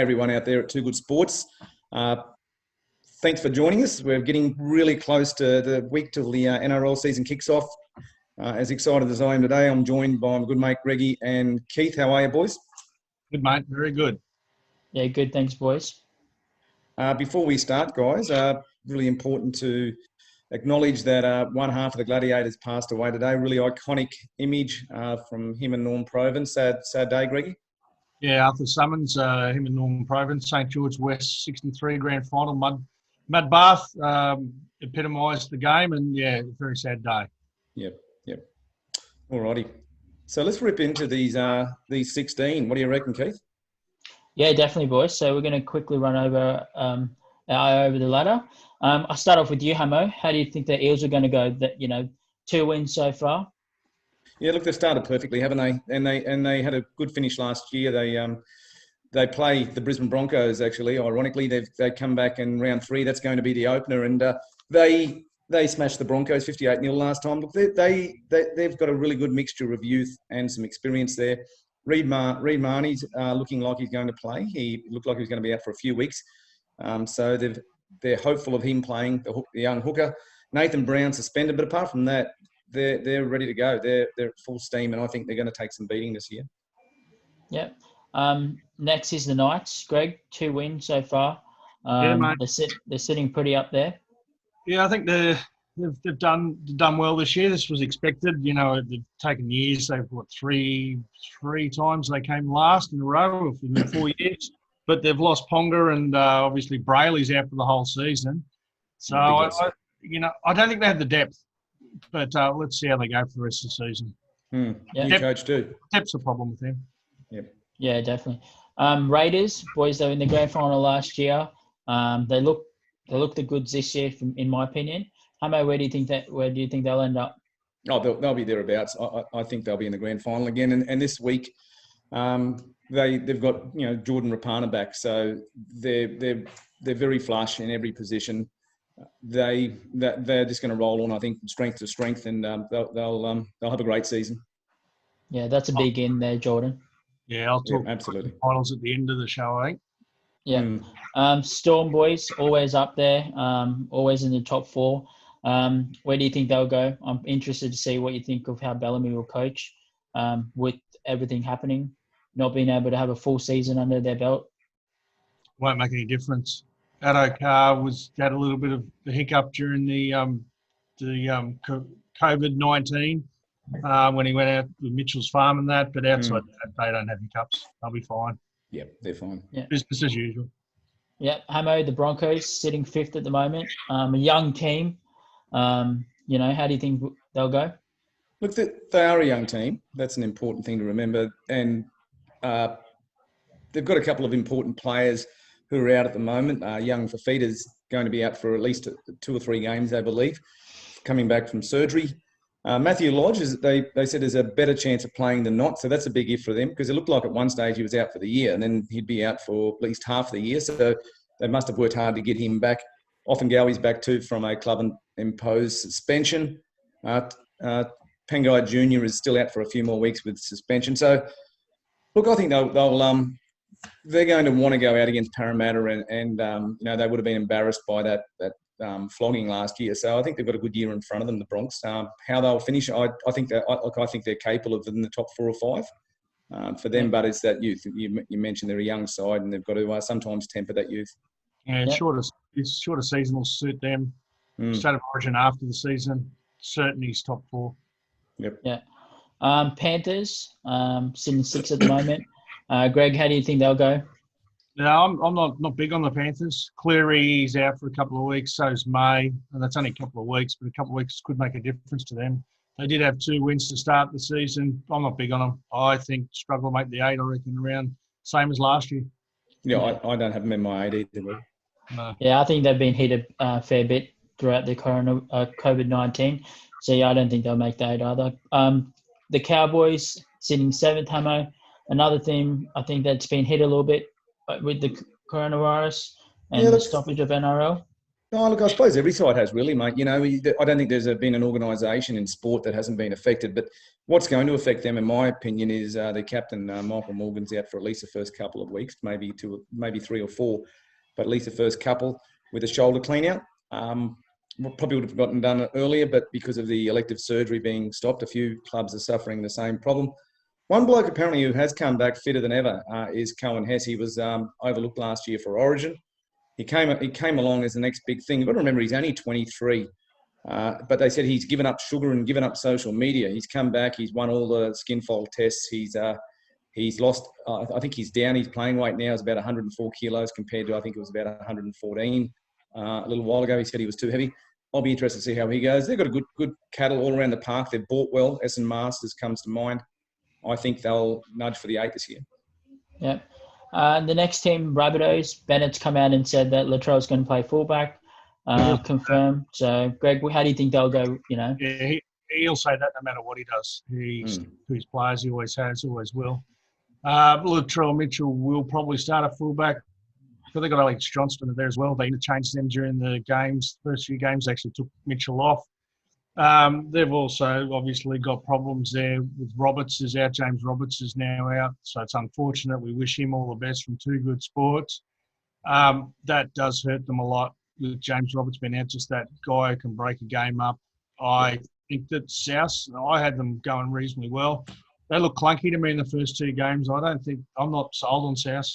everyone out there at Too Good Sports. Thanks for joining us. We're getting really close to the week till the NRL season kicks off. As excited as I am today, I'm joined by my good mate Greggy and Keith. How are you, boys? Good, mate. Very good. Yeah, good. Thanks, boys. Before we start, guys, really important to acknowledge that one half of the Gladiators passed away today. Really iconic image from him and Norm Provan. Sad day, Greggy. Yeah, Arthur Summons, him and Norman Provan, St George West 63 grand final, mud bath, epitomised the game, and yeah, very sad day. Yep. Alrighty. So let's rip into these 16. What do you reckon, Keith? Yeah, definitely, boys. So we're going to quickly run over over the ladder. I'll start off with you, Hamo. How do you think the Eels are going to go? That 2 wins so far. Yeah, look, they started perfectly, haven't they? And they had a good finish last year. They play the Brisbane Broncos. Actually, ironically, they come back in round 3. That's going to be the opener, and they smashed the Broncos 58-0 last time. Look, they've got a really good mixture of youth and some experience there. Reid Marnie's looking like he's going to play. He looked like he was going to be out for a few weeks. So they're hopeful of him playing, the young hooker. Nathan Brown suspended, but apart from that, they're ready to go. They're full steam, and I think they're going to take some beating this year. Yep. Next is the Knights. Greg, 2 wins so far. Yeah, mate. They're sitting pretty up there. Yeah, I think they've done well this year. This was expected. They've taken years. They've got three times they came last in a row in 4 years. But they've lost Ponga, and obviously Brayley's out for the whole season. So I don't think they have the depth. But let's see how they go for the rest of the season. New coach too. Depth's a problem with him. Yep. Yeah, definitely. Raiders, boys, they were in the grand final last year. They look the goods this year, in my opinion. Hamo, where do you think they'll end up? Oh, they'll be thereabouts. I think they'll be in the grand final again. And this week, they've got Jordan Rapana back, so they're very flush in every position. They're just going to roll on, I think, from strength to strength, and they'll have a great season. Yeah, that's a big in there, Jordan. Yeah, I'll talk absolutely finals at the end of the show, I think. Yeah. Storm boys, always up there, always in the top 4. Where do you think they'll go? I'm interested to see what you think of how Bellamy will coach with everything happening, not being able to have a full season under their belt. Won't make any difference. Addo Carr had a little bit of a hiccup during the COVID-19 when he went out with Mitchell's farm and that, but outside that, they don't have hiccups. They'll be fine. Yep, they're fine. Yeah. Business as usual. Yeah, Hamo, the Broncos sitting 5th at the moment. A young team. How do you think they'll go? Look, they are a young team. That's an important thing to remember. And they've got a couple of important players who are out at the moment. Young Fafita's going to be out for at least 2 or 3 games, I believe, coming back from surgery. Matthew Lodge, they said, has a better chance of playing than not. So that's a big if for them, because it looked like at one stage he was out for the year, and then he'd be out for at least half the year. So they must have worked hard to get him back. Offengowi's back too from a club-imposed suspension. Pangai Jr. is still out for a few more weeks with suspension. So, look, I think they're going to want to go out against Parramatta, and they would have been embarrassed by that flogging last year. So I think they've got a good year in front of them, the Bronx. How they'll finish, I think they're capable of in the top 4 or 5 for them. But it's that youth. You mentioned they're a young side, and they've got to sometimes temper that youth. Yeah, shorter season will suit them. State of origin after the season, certainly is top 4. Yep. Yeah. Panthers sitting 6 at the moment. Greg, how do you think they'll go? No, I'm not big on the Panthers. Cleary's out for a couple of weeks, so is May, and that's only a couple of weeks, but a couple of weeks could make a difference to them. They did have 2 wins to start the season. I'm not big on them. I think struggle to make the 8, I reckon, around same as last year. Yeah, I don't have them in my 8 either. No. Yeah, I think they've been hit a fair bit throughout the COVID-19. So, yeah, I don't think they'll make the 8 either. The Cowboys sitting 7th, Hamo. Another team I think that's been hit a little bit with the coronavirus and the stoppage of NRL. Oh, look, I suppose every side has really, mate. You know, I don't think there's been an organisation in sport that hasn't been affected. But what's going to affect them, in my opinion, is their captain, Michael Morgan's out for at least the first couple of weeks, maybe 3 or 4, but at least the first couple with a shoulder clean out. Probably would have gotten done earlier, but because of the elective surgery being stopped, a few clubs are suffering the same problem. One bloke apparently who has come back fitter than ever is Cohen Hess. He was overlooked last year for Origin. He came along as the next big thing. You've got to remember he's only 23, but they said he's given up sugar and given up social media. He's come back. He's won all the skin fold tests. He's lost. I think he's down. His playing weight now is about 104 kilos compared to I think it was about 114 a little while ago. He said he was too heavy. I'll be interested to see how he goes. They've got a good cattle all around the park. They've bought well. Essendon Masters comes to mind. I think they'll nudge for the 8 this year. Yeah. The next team, Rabbitohs, Bennett's come out and said that Latrell's going to play fullback, confirmed. So, Greg, how do you think they'll go, you know? Yeah, he'll say that no matter what he does. He's his players, he always has, always will. Latrell Mitchell will probably start at fullback. But they've got Alex Johnston there as well. They interchanged them during the games. First few games, they actually took Mitchell off. They've also obviously got problems there with Roberts is out. James Roberts is now out. So it's unfortunate. We wish him all the best from Two Good Sports. That does hurt them a lot with James Roberts being out. Just that guy who can break a game up. I think that South, I had them going reasonably well. They look clunky to me in the first 2 games. I'm not sold on South.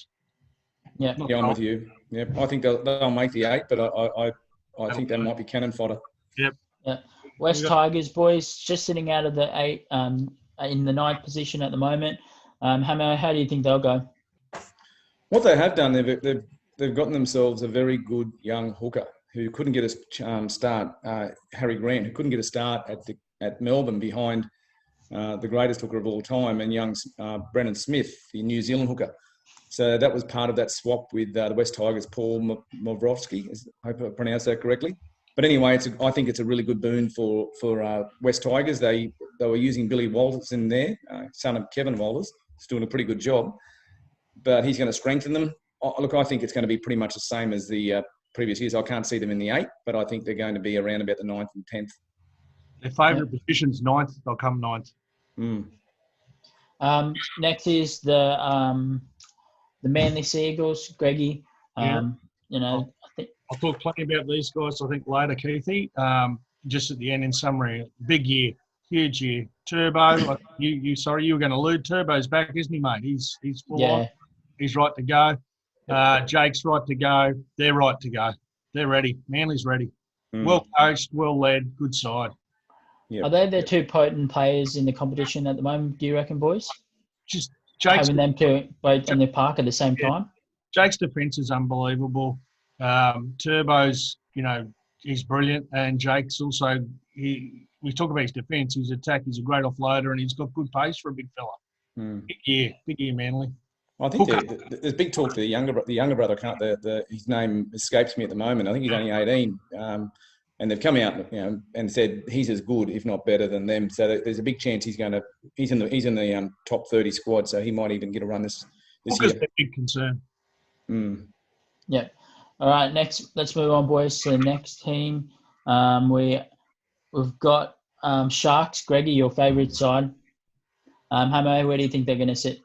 Yeah, I'm with you. Yeah, I think they'll make the 8, but I think they might be cannon fodder. Yep. Yeah. West Tigers, boys, just sitting out of the 8 in the 9th position at the moment. Hamo, how do you think they'll go? What they have done, they've gotten themselves a very good young hooker who couldn't get a start, Harry Grant, who couldn't get a start at Melbourne behind the greatest hooker of all time, and young Brennan Smith, the New Zealand hooker. So that was part of that swap with the West Tigers, Paul Mavrovsky. I hope I pronounced that correctly. But anyway, I think it's a really good boon for West Tigers. They were using Billy Walters in there, son of Kevin Walters. He's doing a pretty good job. But he's going to strengthen them. Look, I think it's going to be pretty much the same as the previous years. I can't see them in the 8, but I think they're going to be around about the 9th and 10th. Their favourite position's 9th. They'll come 9th. Next is the Manly Seagulls, Greggy. You know, I think I'll talk plenty about these guys, I think, later, Keithy. Just at the end, in summary, big year, huge year. Turbo, you were going to allude. Turbo's back, isn't he, mate? He's full on. He's right to go. Jake's right to go. They're right to go. They're ready. Manly's ready. Well coached, well led, good side. Are they the 2 potent players in the competition at the moment, do you reckon, boys? Just Jake's having them 2 both in the park at the same time? Jake's defence is unbelievable. Turbo's, he's brilliant. And Jake's also, we talk about his defence, his attack, he's a great offloader and he's got good pace for a big fella. Big year, Manly. I think there's big talk to the younger brother. His name escapes me at the moment. I think he's only 18. And they've come out, and said he's as good, if not better, than them. So there's a big chance he's in the top 30 squad. So he might even get a run this year. That's a big concern. Yeah. All right. Next, let's move on, boys, to the next team. We've got Sharks. Greggy, your favourite side. Hamo, where do you think they're going to sit?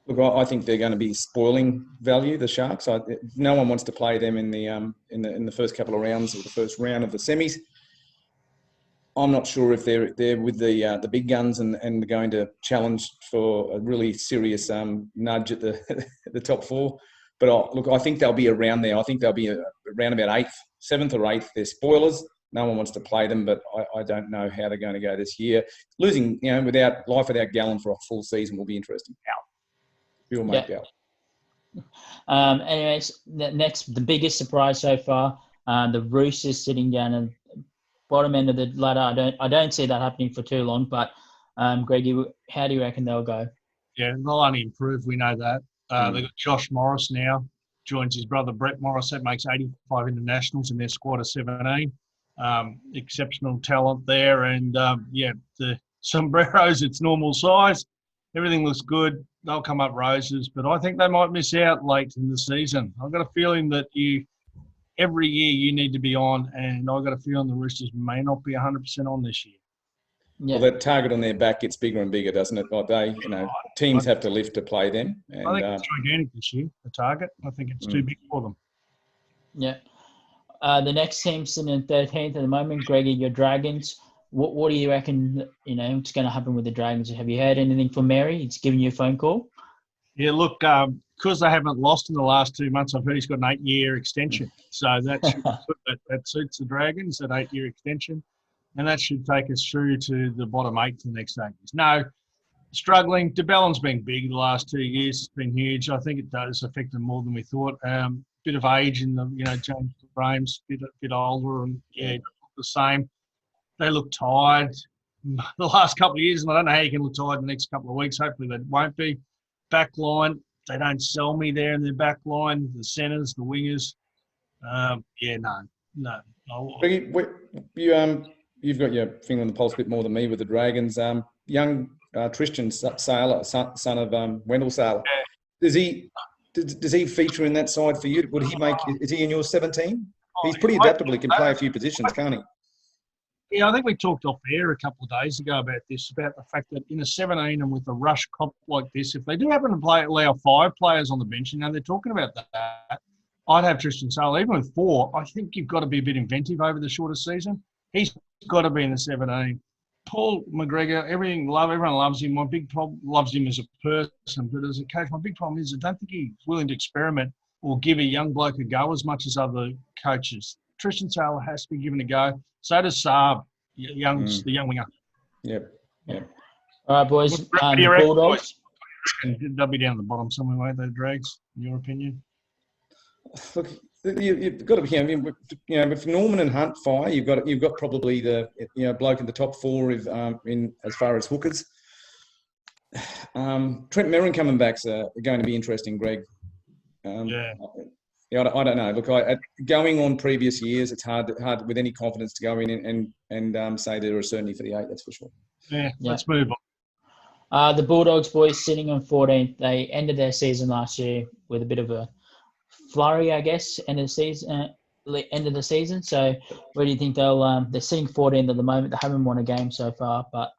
Look, I think they're going to be spoiling value, the Sharks. No one wants to play them in the first couple of rounds or the first round of the semis. I'm not sure if they're with the big guns and going to challenge for a really serious nudge at the top 4. But look, I think they'll be around there. I think they'll be around about 8th, 7th or 8th. They're spoilers. No one wants to play them, but I don't know how they're going to go this year. Losing, without Gallen for a full season will be interesting. We'll make out. Anyways, the biggest surprise so far, the Roosters sitting down at the bottom end of the ladder. I don't see that happening for too long, but Greggy, how do you reckon they'll go? Yeah, they'll only improve. We know that. They've got Josh Morris now, joins his brother Brett Morris. That makes 85 internationals in their squad of 17. Exceptional talent there. And, the sombreros, it's normal size. Everything looks good. They'll come up roses, but I think they might miss out late in the season. I've got a feeling that you every year you need to be on, and I've got a feeling the Roosters may not be 100% on this year. Yeah. Well, that target on their back gets bigger and bigger, doesn't it? Like teams have to lift to play them. And, I think it's gigantic this year, the target. I think it's too big for them. Yeah. The next team's in 13th at the moment. Greggy, your Dragons. What do you reckon, what's going to happen with the Dragons? Have you heard anything from Mary? It's giving you a phone call? Yeah, look, because they haven't lost in the last 2 months, I've heard he's got an 8-year extension. So that suits the Dragons, that 8-year extension. And that should take us through to the bottom 8 for the next 8 years. No, struggling. DeBellon's been big the last 2 years. It's been huge. I think it does affect them more than we thought. Bit of age in the, James Graham's bit older and, the same. They look tired the last couple of years, and I don't know how you can look tired the next couple of weeks. Hopefully they won't be. Backline, they don't sell me there in their backline. The centres, the wingers. No. You've got your finger on the pulse a bit more than me with the Dragons. Young Tristan Sailor, son of Wendell Sailor. Yeah. Does he feature in that side for you? Is he in your 17? He's pretty adaptable. He can play a few positions, can't he? Yeah, I think we talked off air a couple of days ago about the fact that in a 17 and with a rush comp like this, if they do happen to allow 5 players on the bench, they're talking about that. I'd have Tristan Sailor. Even with 4, I think you've got to be a bit inventive over the shorter season. He's got to be in the 17. Paul McGregor, everyone loves him. My big problem loves him as a person, but as a coach, my big problem is I don't think he's willing to experiment or give a young bloke a go as much as other coaches. Tristan Sailor has to be given a go. So does Saab, the young winger. Yep. All right, boys. The Bulldogs. They'll be down the bottom somewhere, won't they, Drags, in your opinion? Look, you've got to be. I mean, if Norman and Hunt fire, you've got probably the bloke in the top 4 in as far as hookers. Trent Merrin coming back's going to be interesting, Greg. I don't know. Look, going on previous years, it's hard with any confidence to go in and say there are certainty for the 8. That's for sure. Yeah. Let's move on. The Bulldogs, boys, sitting on 14th. They ended their season last year with a bit of a flurry, I guess, end of the season. So where do you think they're sitting 14th at the moment? They haven't won a game so far, but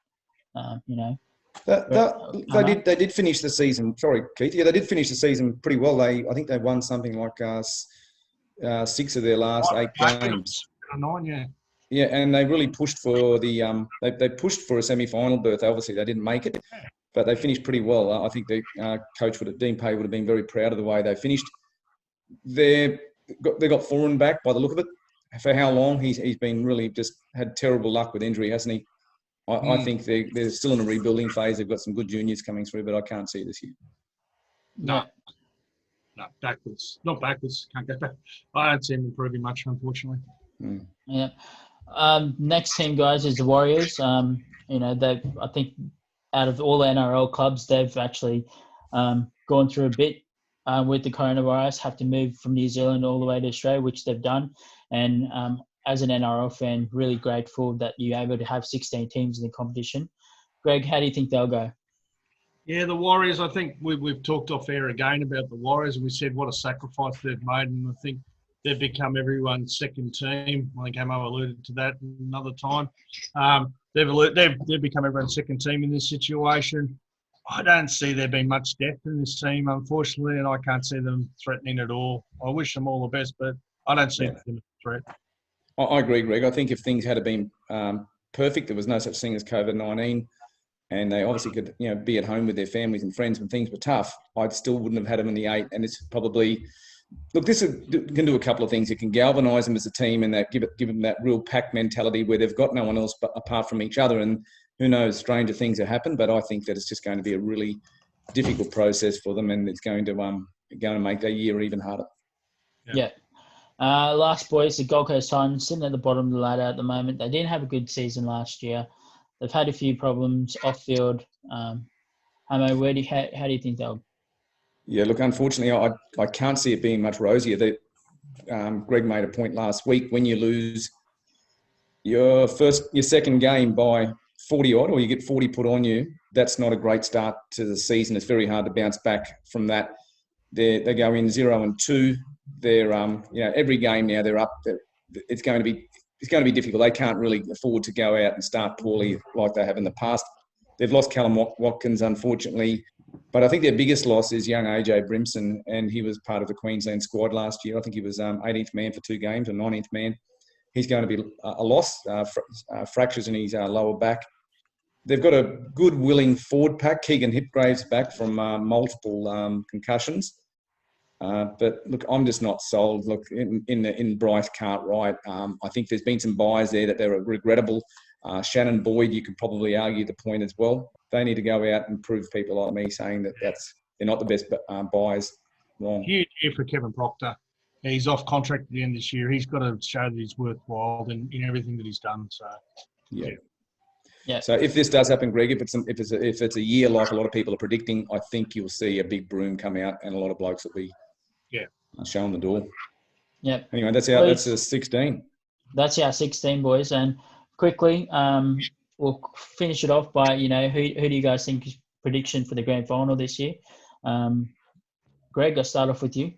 they did finish the season. Sorry, Keith. Yeah, they did finish the season pretty well. I think they won something like 6 of their last 8 games. 9, yeah. Yeah, and they really pushed for the they pushed for a semi-final berth. Obviously, they didn't make it, but they finished pretty well. I think the coach Dean Pay would have been very proud of the way they finished. They got Foran back by the look of it. For how long he's been really just had terrible luck with injury, hasn't he? I think they're still in a rebuilding phase. They've got some good juniors coming through, but I can't see it this year. No, backwards. Not backwards. Can't go back. I don't see them improving much, unfortunately. Yeah. Next team, guys, is the Warriors. I think out of all the NRL clubs, they've actually gone through a bit with the coronavirus, have to move from New Zealand all the way to Australia, which they've done. And as an NRL fan, really grateful that you're able to have 16 teams in the competition. Greg, how do you think they'll go? Yeah, the Warriors, I think we've talked off air again about the Warriors, and we said what a sacrifice they've made, and I think they've become everyone's second team. I think Hamo alluded to that another time. They've become everyone's second team in this situation. I don't see there being much depth in this team, unfortunately, and I can't see them threatening at all. I wish them all the best, but I don't see them as a threat. I agree, Greg. I think if things had been perfect, there was no such thing as COVID-19, and they obviously could, be at home with their families and friends when things were tough, I still wouldn't have had them in the 8. And it's probably, look, this can do a couple of things. It can galvanise them as a team and that give them that real pack mentality where they've got no one else but apart from each other. And who knows, stranger things have happened. But I think that it's just going to be a really difficult process for them, and it's going to make their year even harder. Yeah. Last, boys, the Gold Coast Titans sitting at the bottom of the ladder at the moment. They didn't have a good season last year. They've had a few problems off field. Hamo, how do you think they'll? Yeah, look, unfortunately, I can't see it being much rosier. Greg made a point last week. When you lose your second game by 40 odd, or you get 40 put on you, that's not a great start to the season. It's very hard to bounce back from that. They go in 0-2. they're every game now they're up. It's going to be difficult. They can't really afford to go out and start poorly like they have in the past. They've lost Callum Watkins, unfortunately, but I think their biggest loss is young AJ Brimson, and he was part of the Queensland squad last year. I think he was 18th man for 2 games or 19th man. He's going to be a loss, fractures in his lower back. They've got a good, willing forward pack. Keegan Hipgrave's back from multiple concussions. But look, I'm just not sold. Look, in Bryce Cartwright, I think there's been some buys there that they're regrettable. Shannon Boyd, you could probably argue the point as well. They need to go out and prove people like me saying that they're not the best buys wrong. Huge year for Kevin Proctor. He's off contract at the end of this year. He's got to show that he's worthwhile in everything that he's done. So yeah. So if this does happen, Greg, if it's a year like a lot of people are predicting, I think you'll see a big broom come out, and a lot of blokes will be showing the door. Yep. Anyway, that's a 16. That's our 16, boys. And quickly, we'll finish it off by who do you guys think is prediction for the grand final this year? Greg, I'll start off with you.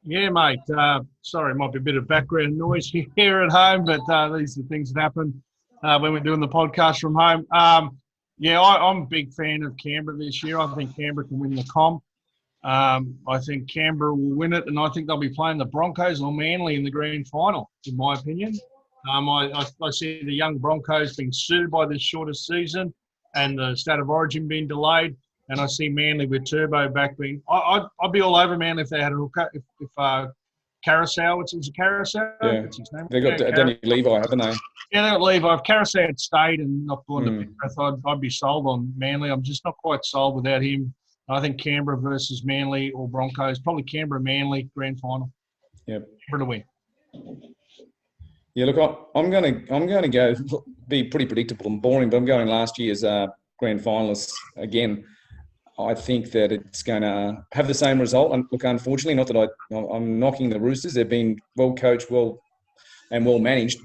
Yeah, mate. Sorry, might be a bit of background noise here at home, but these are things that happen when we're doing the podcast from home. I'm a big fan of Canberra this year. I think Canberra can win the comp. I think Canberra will win it, and I think they'll be playing the Broncos or Manly in the grand final, in my opinion. I see the young Broncos being suited by this shorter season and the State of Origin being delayed. And I see Manly with Turbo back being. I'd be all over Manly if they had a hooker. If Carousel, which is a Carousel. Yeah, what's his name? They got Danny Levi, haven't they? Yeah, they got Levi. If Carousel had stayed and not gone to Penrith, I'd be sold on Manly. I'm just not quite sold without him. I think Canberra versus Manly or Broncos, probably Canberra Manly grand final. Yeah, Canberra to win. Yeah, look, I'm going to go be pretty predictable and boring, but I'm going last year's grand finalists again. I think that it's going to have the same result. And look, unfortunately, not that I'm knocking the Roosters. They've been well coached, well managed,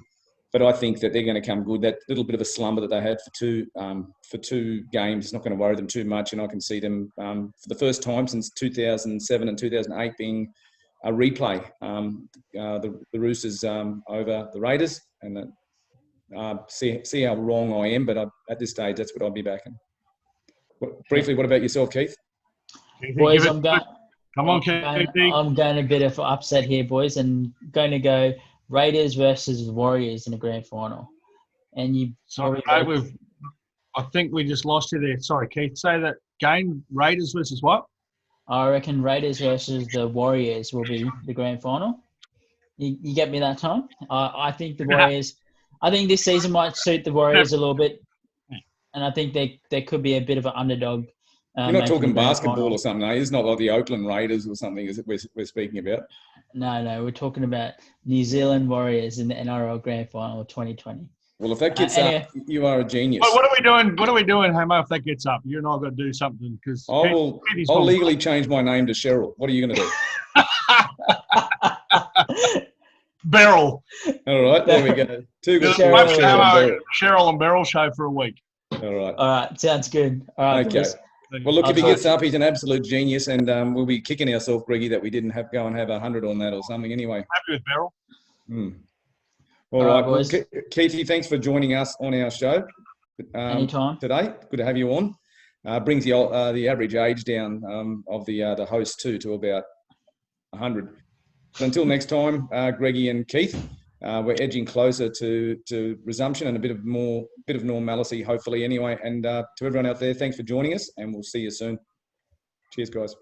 but I think that they're going to come good. That little bit of a slumber that they had for two games is not going to worry them too much, and I can see them for the first time since 2007 and 2008 being a replay. The Roosters over the Raiders, and see how wrong I am. But at this stage, that's what I'll be backing. Briefly, what about yourself, Keith? Boys, I'm going. Come on, Keith. I'm going a bit of an upset here, boys, and going to go Raiders versus Warriors in the grand final. And you. Sorry, mate, I think we just lost you there. Sorry, Keith. Say that game. Raiders versus what? I reckon Raiders versus the Warriors will be the grand final. You get me that time? I think the Warriors. I think this season might suit the Warriors a little bit. And I think they could be a bit of an underdog. You're not talking basketball or something, are you? It's not like the Oakland Raiders or something, is it? We're speaking about. No, we're talking about New Zealand Warriors in the NRL Grand Final of 2020. Well, if that gets up, you are a genius. What are we doing? What are we doing, Hamo? If that gets up, you and I got to do something because I'll legally change my name to Cheryl. What are you going to do? Beryl. All right, there we go. Two good Cheryl and Beryl show for a week. All right, sounds good. All right, okay. Well, look, if he gets up, he's an absolute genius, and we'll be kicking ourselves, Greggy, that we didn't go and have 100 on that or something. Anyway, happy with Beryl. All right, boys. Well, Keithy, thanks for joining us on our show. Anytime today. Good to have you on. Brings the average age down of the host too to about 100. So until next time, Greggy and Keith, we're edging closer to resumption and a bit of normalcy, hopefully. Anyway, and to everyone out there, thanks for joining us, and we'll see you soon. Cheers, guys.